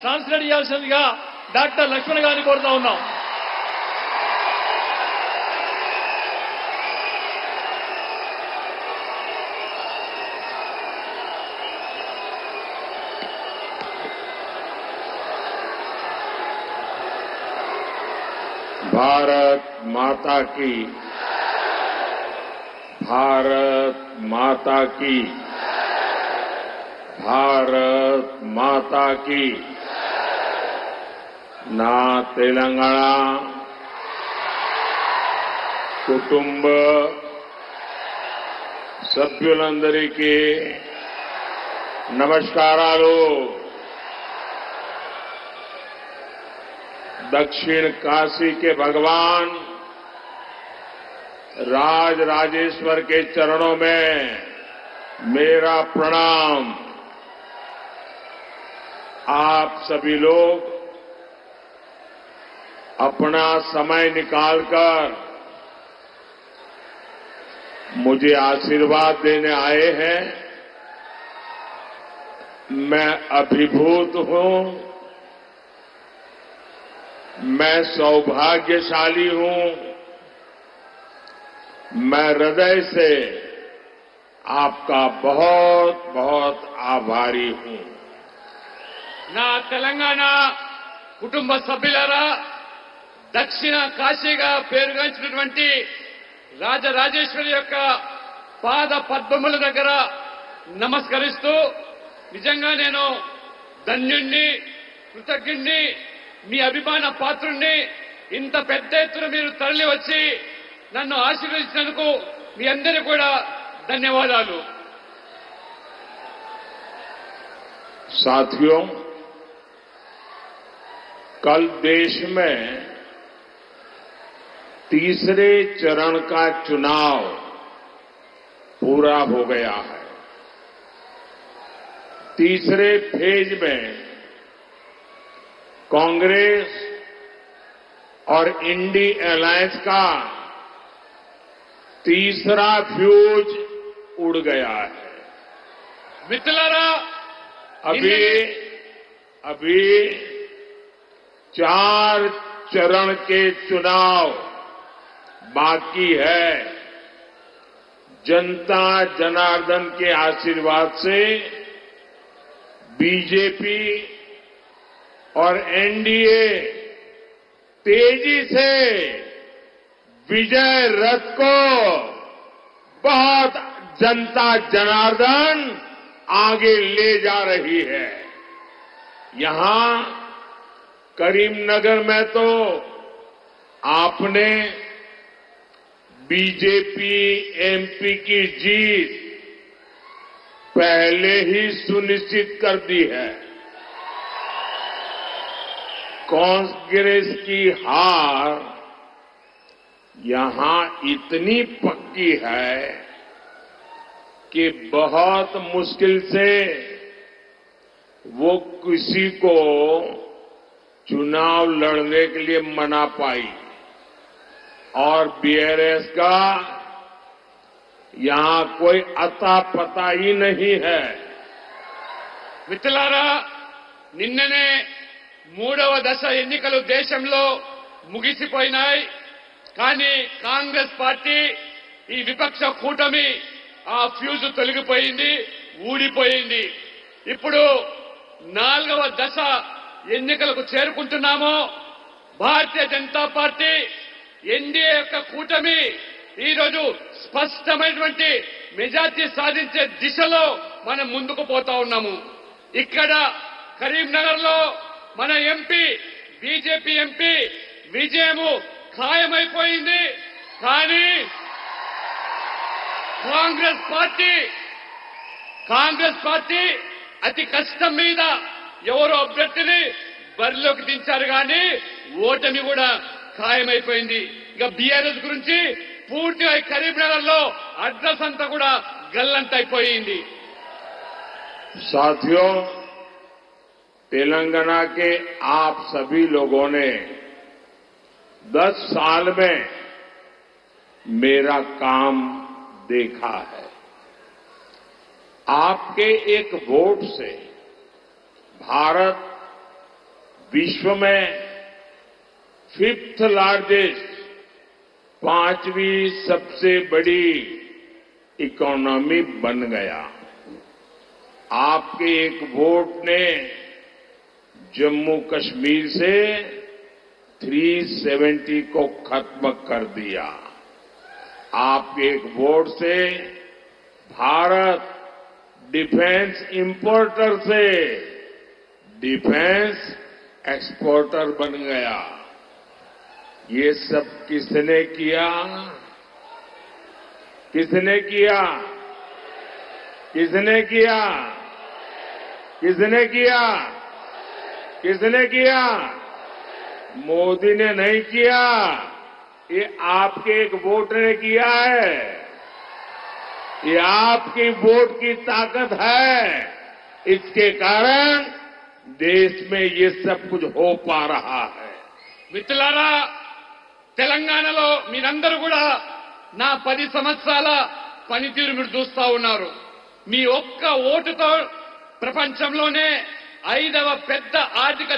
Translate చేయాల్సిందిగా doctor Laxman గారిని కోరుతా ఉన్నాం. भारत माता की, भारत माता की, भारत माता की. నా తెలంగాణ కుటుంబ సభ్యులందరికీ నమస్కారాలు. दक्षिण काशी के भगवान राज राजेश्वर के चरणों में मेरा प्रणाम. आप सभी लोग अपना समय निकालकर मुझे आशीर्वाद देने आए हैं. मैं अभिभूत हूं, मैं सौभाग्यशाली हूं. मैं हृदय से आपका बहुत बहुत आभारी हूं. నా తెలంగాణ కుటుంబ సభ్యులారా, దక్షిణ కాశీగా పేరుగాంచినటువంటి రాజరాజేశ్వరి యొక్క పాద పద్మముల దగ్గర నమస్కరిస్తూ, నిజంగా నేను ధన్యుణ్ణి, కృతజ్ఞుణ్ణి, మీ అభిమాన పాత్రుణ్ణి. ఇంత పెద్ద ఎత్తున మీరు తరలి వచ్చి నన్ను ఆశీర్వదించినందుకు మీ అందరికీ కూడా ధన్యవాదాలు. साथियों, कल देश में तीसरे चरण का चुनाव पूरा हो गया है. तीसरे फेज में कांग्रेस और इंडी अलायंस का तीसरा फ्यूज उड़ गया है. మిత్రులారా, अभी 4 चरण के चुनाव बाकी है. जनता जनार्दन के आशीर्वाद से बीजेपी और एनडीए तेजी से विजय रथ को बहुत जनता जनार्दन आगे ले जा रही है. यहां करीमनगर में तो आपने बीजेपी एमपी की जीत पहले ही सुनिश्चित कर दी है. कांग्रेस की हार यहां इतनी पक्की है कि बहुत मुश्किल से वो किसी को चुनाव लड़ने के लिए मना पाई. और बीआरएस का यहां कोई अता पता ही नहीं है. మిత్రులారా, నిన్ననే 3వ దశ ఎన్నికలు దేశంలో ముగిసిపోయినాయి. కానీ కాంగ్రెస్ పార్టీ, ఈ విపక్ష కూటమి ఆ ఫ్యూజ్ తొలగిపోయింది, ఊడిపోయింది. ఇప్పుడు 4వ దశ ఎన్నికలకు చేరుకుంటున్నాము. భారతీయ జనతా పార్టీ, ఎన్డీఏ యొక్క కూటమి ఈరోజు స్పష్టమైనటువంటి మెజార్టీ సాధించే దిశలో మనం ముందుకు పోతా ఉన్నాము. ఇక్కడ కరీంనగర్ లో మన ఎంపీ, బీజేపీ ఎంపీ విజయము ఖాయమైపోయింది. కానీ కాంగ్రెస్ పార్టీ అతి కష్టం మీద ఎవరో అభ్యర్థిని బరిలోకి దించారు. కానీ ఓటమి కూడా ఖాయమైపోయింది. ఇక బీఆర్ఎస్ గురించి పూర్తిగా కరీంనగర్ లో అడ్రస్ అంతా కూడా గల్లంతైపోయింది. साथियों, तेलंगाना के आप सभी लोगों ने 10 साल में मेरा काम देखा है. आपके एक वोट से भारत विश्व में 5th लार्जेस्ट 5वीं सबसे बड़ी इकोनॉमी बन गया। आपके एक वोट ने जम्मू कश्मीर से 370 को खत्म कर दिया। आपके एक वोट से भारत डिफेंस इंपोर्टर से डिफेंस एक्सपोर्टर बन गया। ये सब किसने किया? किसने किया? किसने किया? किसने किया? किसने किया? मोदी ने नहीं किया, ये आपके एक वोट ने किया है। ये आपकी वोट की ताकत है। इसके कारण देश में ये सब कुछ हो पा रहा है। మిత్రులారా, తెలంగాణలో మీరందరూ కూడా నా 10 సంవత్సరాల పనితీరు మీరు చూస్తా ఉన్నారు. మీ ఒక్క ఓటుతో ప్రపంచంలోనే 5వ పెద్ద ఆర్థిక